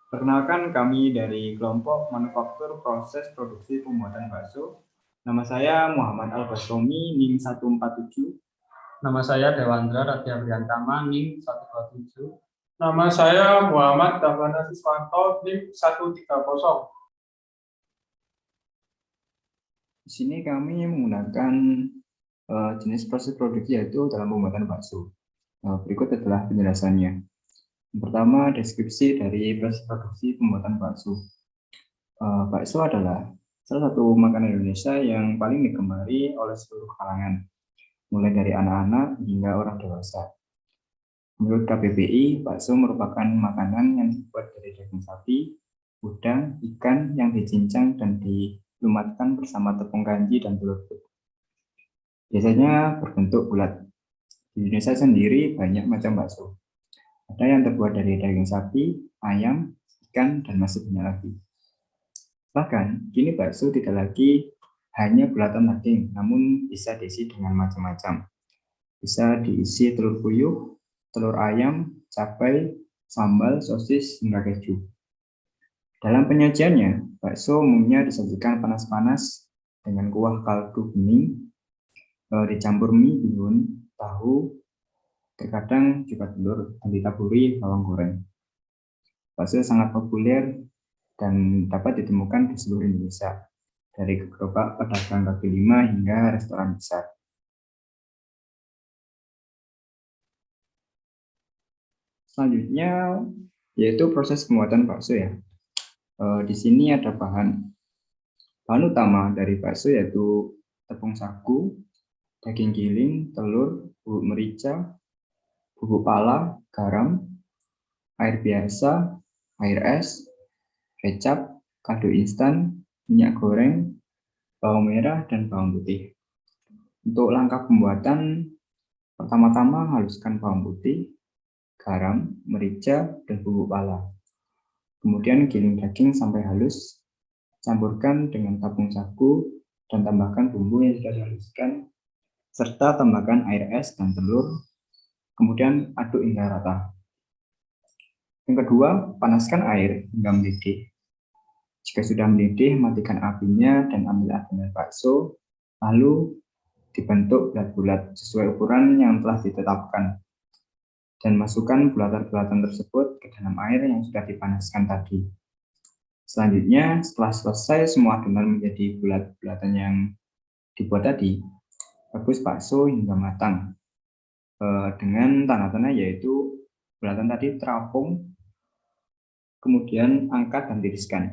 Perkenalkan, kami dari kelompok manufaktur proses produksi pembuatan bakso. Nama saya Muhammad Al-Basromi, NIM 147. Nama saya Dewandra Radya Briantama, NIM 127. Nama saya Muhammad Damana Siswanto, NIM 130. Di sini kami menggunakan jenis proses produksi yaitu dalam pembuatan bakso. Berikut adalah penjelasannya. Yang pertama, deskripsi dari proses produksi pembuatan bakso. Bakso adalah salah satu makanan Indonesia yang paling digemari oleh seluruh kalangan, mulai dari anak-anak hingga orang dewasa. Menurut KBBI, bakso merupakan makanan yang dibuat dari daging sapi, udang, ikan yang dicincang dan dilumatkan bersama tepung kanji dan telur. Biasanya berbentuk bulat. Di Indonesia sendiri banyak macam bakso. Ada yang terbuat dari daging sapi, ayam, ikan, dan masih banyak lagi. Bahkan, kini bakso tidak lagi hanya bulatan daging, namun bisa diisi dengan macam-macam. Bisa diisi telur puyuh, telur ayam, cabai, sambal, sosis, hingga keju. Dalam penyajiannya, bakso umumnya disajikan panas-panas dengan kuah kaldu bening, dicampur mie, bihun, tahu, terkadang juga telur, dan ditaburi bawang goreng. Bakso sangat populer dan dapat ditemukan di seluruh Indonesia, dari gerobak pedagang kaki lima hingga restoran besar. Selanjutnya yaitu proses pembuatan bakso ya. Di sini ada bahan utama dari bakso yaitu tepung sagu, daging giling, telur, bubuk merica, bubuk pala, garam, air biasa, air es, kecap, kaldu instan, minyak goreng, bawang merah, dan bawang putih. Untuk langkah pembuatan, pertama-tama haluskan bawang putih, garam, merica, dan bubuk pala. Kemudian giling daging sampai halus, campurkan dengan tepung sagu, dan tambahkan bumbu yang sudah dihaluskan, serta tambahkan air es dan telur, kemudian aduk hingga rata. Yang kedua, panaskan air hingga mendidih. Jika sudah mendidih, matikan apinya dan ambil adonan bakso, lalu dibentuk bulat-bulat sesuai ukuran yang telah ditetapkan. Dan masukkan bulatan-bulatan tersebut ke dalam air yang sudah dipanaskan tadi. Selanjutnya, setelah selesai semua adonan menjadi bulat-bulatan yang dibuat tadi, rebus bakso hingga matang. Dengan tanda-tanda yaitu bulatan tadi terapung, kemudian angkat dan tiriskan.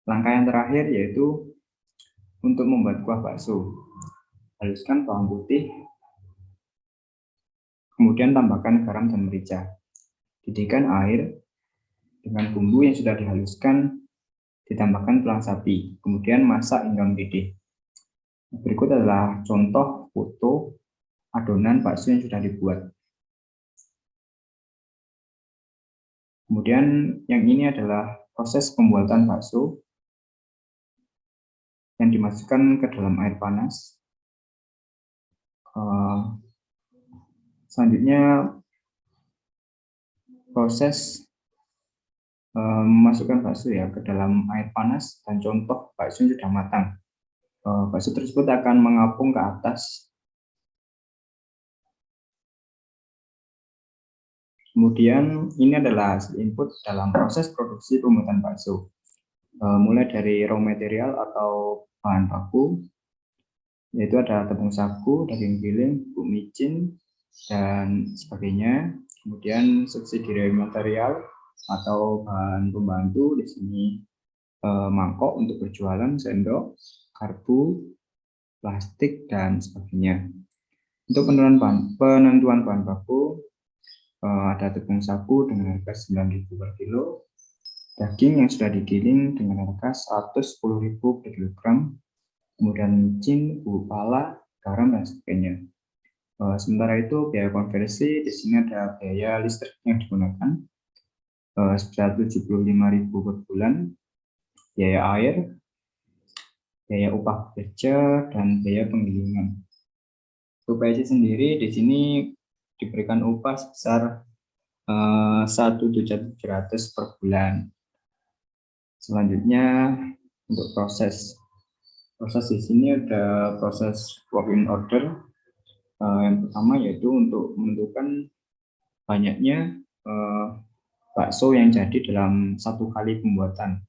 Langkah yang terakhir yaitu untuk membuat kuah bakso. Haluskan bawang putih, kemudian tambahkan garam dan merica. Didihkan air dengan bumbu yang sudah dihaluskan, ditambahkan tulang sapi, kemudian masak hingga mendidih. Berikut adalah contoh foto adonan bakso yang sudah dibuat. Kemudian yang ini adalah proses pembuatan bakso yang dimasukkan ke dalam air panas. Selanjutnya proses memasukkan bakso ya ke dalam air panas dan contoh bakso yang sudah matang. Bakso tersebut akan mengapung ke atas. Kemudian ini adalah hasil input dalam proses produksi pembuatan bakso. Mulai dari raw material atau bahan baku, yaitu ada tepung sagu, daging giling, bubuk micin, dan sebagainya. Kemudian subsidi material atau bahan pembantu, di sini mangkok untuk berjualan, sendok, garpu, plastik, dan sebagainya. Untuk penentuan bahan baku, ada tepung sagu dengan harga 9.000 per kilo, daging yang sudah digiling dengan harga 110.000 per kilogram, kemudian micin, bubuk pala, garam, dan sebagainya. Sementara itu biaya konversi di sini ada biaya listrik yang digunakan sebesar 75.000 per bulan, biaya air, biaya upah kerja, dan biaya penggilingan. Untuk PSI sendiri di sini diberikan upah sebesar 1.700 per bulan. Selanjutnya untuk proses di sini ada proses walk-in order. Yang pertama yaitu untuk menentukan banyaknya bakso yang jadi dalam satu kali pembuatan.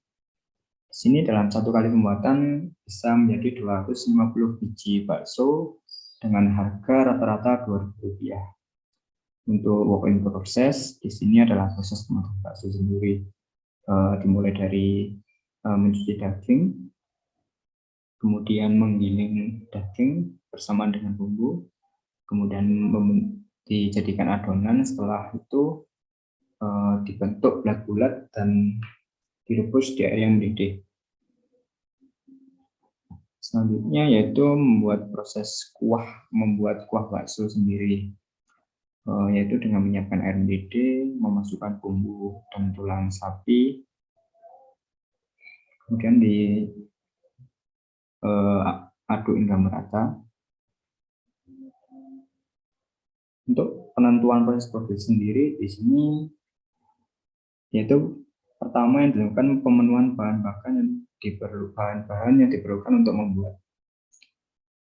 Di sini dalam satu kali pembuatan bisa menjadi 250 biji bakso dengan harga rata-rata Rp2.000. Untuk walk-in proses di sini adalah proses memasak bakso sendiri, dimulai dari mencuci daging, kemudian menggiling daging bersamaan dengan bumbu, kemudian dijadikan adonan. Setelah itu dibentuk bulat-bulat dan direbus di air yang mendidih. Selanjutnya yaitu membuat kuah bakso sendiri, yaitu dengan menyiapkan air mendidih, memasukkan bumbu dan tulang sapi, kemudian diaduk hingga merata. Untuk penentuan proses produksi sendiri di sini yaitu pertama yang dilakukan pemenuhan bahan-bahan yang diperlukan untuk membuat.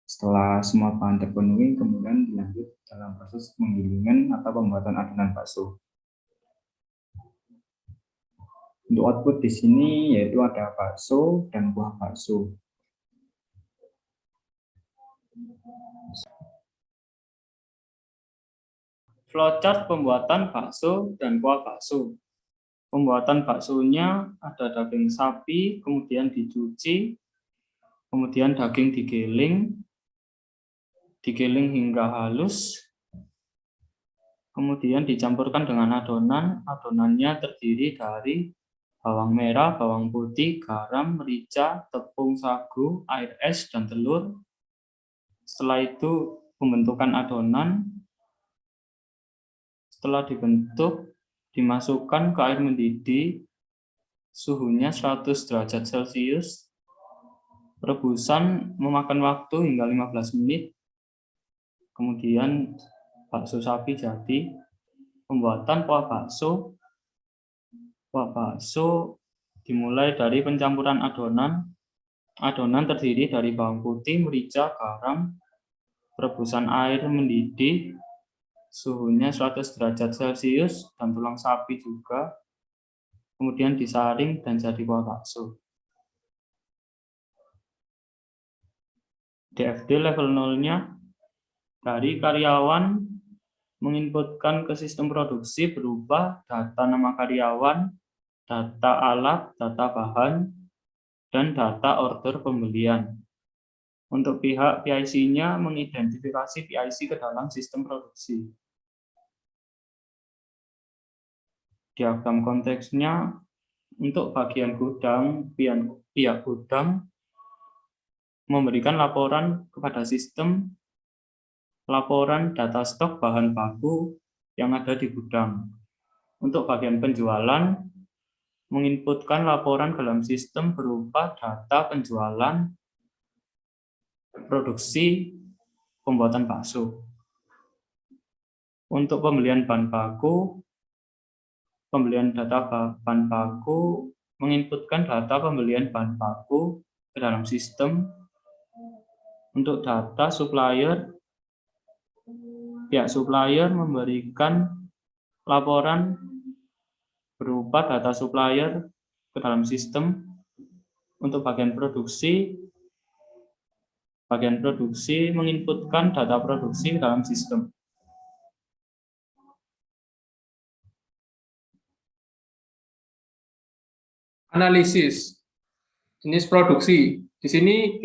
Setelah semua bahan terpenuhi, kemudian dilanjut dalam proses penggilingan atau pembuatan adonan bakso. Untuk output di sini yaitu ada bakso dan buah bakso. Flowchart pembuatan bakso dan kuah bakso. Pembuatan baksonya ada daging sapi, kemudian dicuci, kemudian daging digiling hingga halus, kemudian dicampurkan dengan adonan. Adonannya terdiri dari bawang merah, bawang putih, garam, merica, tepung sagu, air es, dan telur. Setelah itu pembentukan adonan. Setelah dibentuk, dimasukkan ke air mendidih, suhunya 100 derajat Celcius. Rebusan memakan waktu hingga 15 menit. Kemudian bakso sapi jadi. Pembuatan kuah bakso. Kuah bakso dimulai dari pencampuran adonan. Adonan terdiri dari bawang putih, merica, garam, rebusan air mendidih, suhunya 100 derajat Celcius, dan tulang sapi juga. Kemudian disaring dan jadi kuah bakso. DFD level 0-nya dari karyawan menginputkan ke sistem produksi berupa data nama karyawan, data alat, data bahan, dan data order pembelian. Untuk pihak PIC-nya mengidentifikasi PIC ke dalam sistem produksi. Diagram konteksnya untuk bagian gudang, pihak gudang memberikan laporan kepada sistem, laporan data stok bahan baku yang ada di gudang. Untuk bagian penjualan, menginputkan laporan dalam sistem berupa data penjualan, produksi, pembuatan bakso. Untuk pembelian bahan baku, pembelian data bahan baku, menginputkan data pembelian bahan baku ke dalam sistem. Untuk data supplier, pihak supplier memberikan laporan berupa data supplier ke dalam sistem. Untuk bagian produksi menginputkan data produksi ke dalam sistem. Analisis jenis produksi. Di sini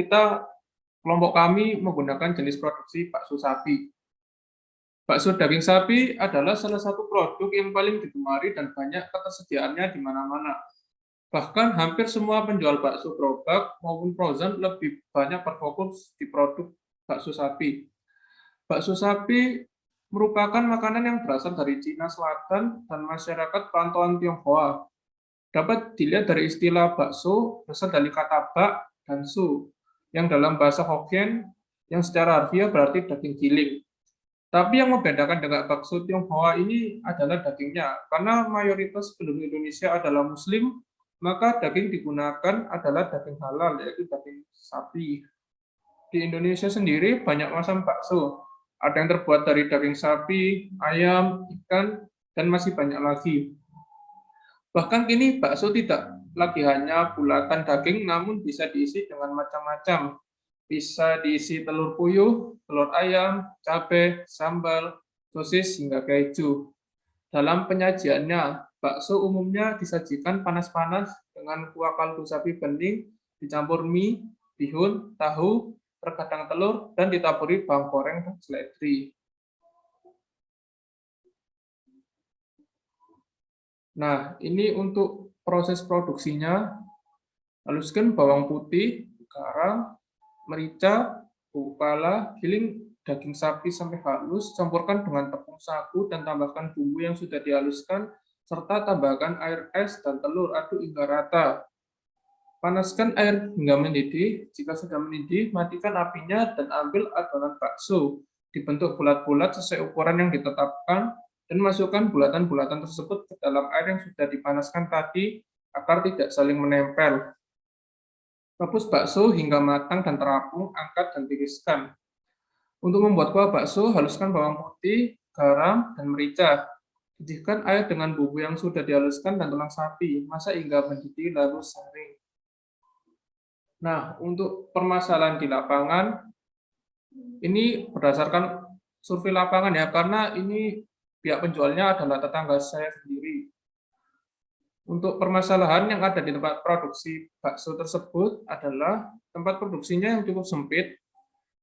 kelompok kami menggunakan jenis produksi bakso sapi. Bakso daging sapi adalah salah satu produk yang paling digemari dan banyak ketersediaannya di mana-mana. Bahkan hampir semua penjual bakso gerobak maupun frozen lebih banyak berfokus di produk bakso sapi. Bakso sapi merupakan makanan yang berasal dari Cina Selatan dan masyarakat perantauan Tionghoa. Dapat dilihat dari istilah bakso berasal dari kata bak dan su, yang dalam bahasa Hokkien yang secara harfiah berarti daging giling. Tapi yang membedakan dengan bakso Tionghoa ini adalah dagingnya. Karena mayoritas penduduk Indonesia adalah Muslim, maka daging digunakan adalah daging halal, yaitu daging sapi. Di Indonesia sendiri banyak macam bakso. Ada yang terbuat dari daging sapi, ayam, ikan, dan masih banyak lagi. Bahkan kini bakso tidak lagi hanya bulatan daging, namun bisa diisi dengan macam-macam. Bisa diisi telur puyuh, telur ayam, cabai, sambal, sosis, hingga keju. Dalam penyajiannya, bakso umumnya disajikan panas-panas dengan kuah kaldu sapi bening, dicampur mie, bihun, tahu, terkadang telur, dan ditaburi bawang goreng dan seledri. Nah, ini untuk proses produksinya. Haluskan bawang putih, garam, merica, bubuk pala, giling daging sapi sampai halus, campurkan dengan tepung sagu dan tambahkan bumbu yang sudah dihaluskan, serta tambahkan air es dan telur, aduk hingga rata. Panaskan air hingga mendidih, jika sudah mendidih, matikan apinya dan ambil adonan bakso. Dibentuk bulat-bulat sesuai ukuran yang ditetapkan, dan masukkan bulatan-bulatan tersebut ke dalam air yang sudah dipanaskan tadi, agar tidak saling menempel. Rebus bakso hingga matang dan terapung, angkat dan tiriskan. Untuk membuat kuah bakso, haluskan bawang putih, garam, dan merica. Didihkan air dengan bumbu yang sudah dihaluskan dan tulang sapi, masak hingga mendidih lalu saring. Nah, untuk permasalahan di lapangan, ini berdasarkan survei lapangan ya, karena ini pihak penjualnya adalah tetangga saya sendiri. Untuk permasalahan yang ada di tempat produksi bakso tersebut adalah tempat produksinya yang cukup sempit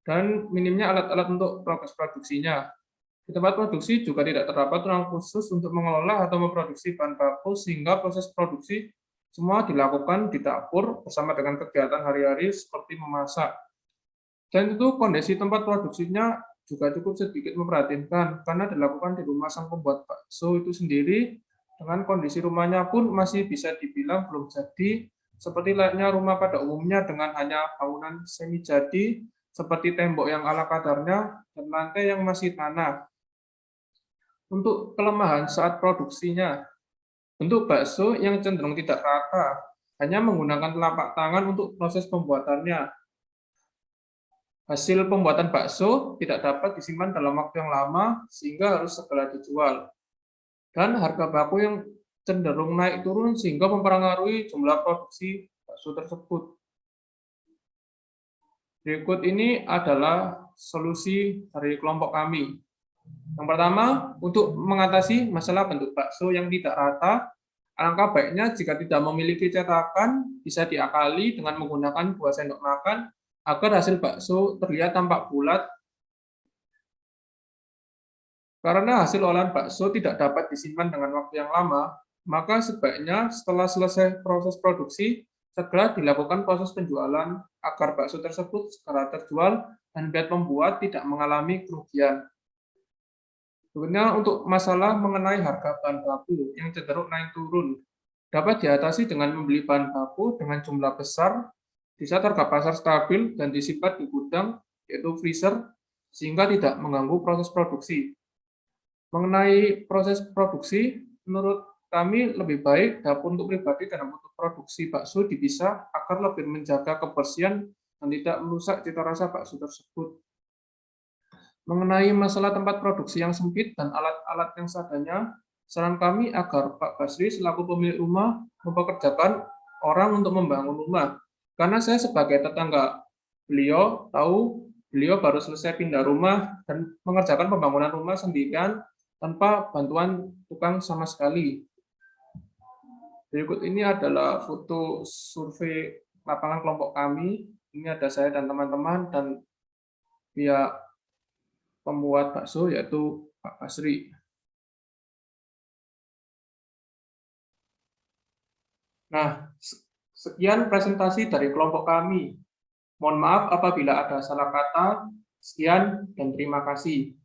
dan minimnya alat-alat untuk proses produksinya. Di tempat produksi juga tidak terdapat ruang khusus untuk mengelola atau memproduksi bahan baku sehingga proses produksi semua dilakukan di dapur bersama dengan kegiatan hari-hari seperti memasak. Dan itu kondisi tempat produksinya juga cukup sedikit memprihatinkan karena dilakukan di rumah sang pembuat bakso itu sendiri. Dengan kondisi rumahnya pun masih bisa dibilang belum jadi, seperti layaknya rumah pada umumnya dengan hanya bangunan semi jadi, seperti tembok yang ala kadarnya, dan lantai yang masih tanah. Untuk kelemahan saat produksinya, bentuk bakso yang cenderung tidak rata, hanya menggunakan telapak tangan untuk proses pembuatannya. Hasil pembuatan bakso tidak dapat disimpan dalam waktu yang lama, sehingga harus segera dijual. Dan harga baku yang cenderung naik turun sehingga mempengaruhi jumlah produksi bakso tersebut. Berikut ini adalah solusi dari kelompok kami. Yang pertama, untuk mengatasi masalah bentuk bakso yang tidak rata, alangkah baiknya jika tidak memiliki cetakan, bisa diakali dengan menggunakan 2 sendok makan agar hasil bakso terlihat tampak bulat. Karena hasil olahan bakso tidak dapat disimpan dengan waktu yang lama, maka sebaiknya setelah selesai proses produksi, segera dilakukan proses penjualan agar bakso tersebut segera terjual dan biar pembuat tidak mengalami kerugian. Berikutnya untuk masalah mengenai harga bahan baku yang cenderung naik turun, dapat diatasi dengan membeli bahan baku dengan jumlah besar di saat harga pasar stabil dan disimpan di gudang, yaitu freezer, sehingga tidak mengganggu proses produksi. Mengenai proses produksi, menurut kami lebih baik dapur untuk pribadi dan untuk produksi bakso dipisah agar lebih menjaga kebersihan dan tidak merusak cita rasa bakso tersebut. Mengenai masalah tempat produksi yang sempit dan alat-alat yang seadanya, saran kami agar Pak Basri selaku pemilik rumah mempekerjakan orang untuk membangun rumah. Karena saya sebagai tetangga beliau tahu beliau baru selesai pindah rumah dan mengerjakan pembangunan rumah sendirian tanpa bantuan tukang sama sekali. Berikut ini adalah foto survei lapangan kelompok kami. Ini ada saya dan teman-teman dan pihak pembuat bakso yaitu Pak Basri. Nah, sekian presentasi dari kelompok kami. Mohon maaf apabila ada salah kata. Sekian dan terima kasih.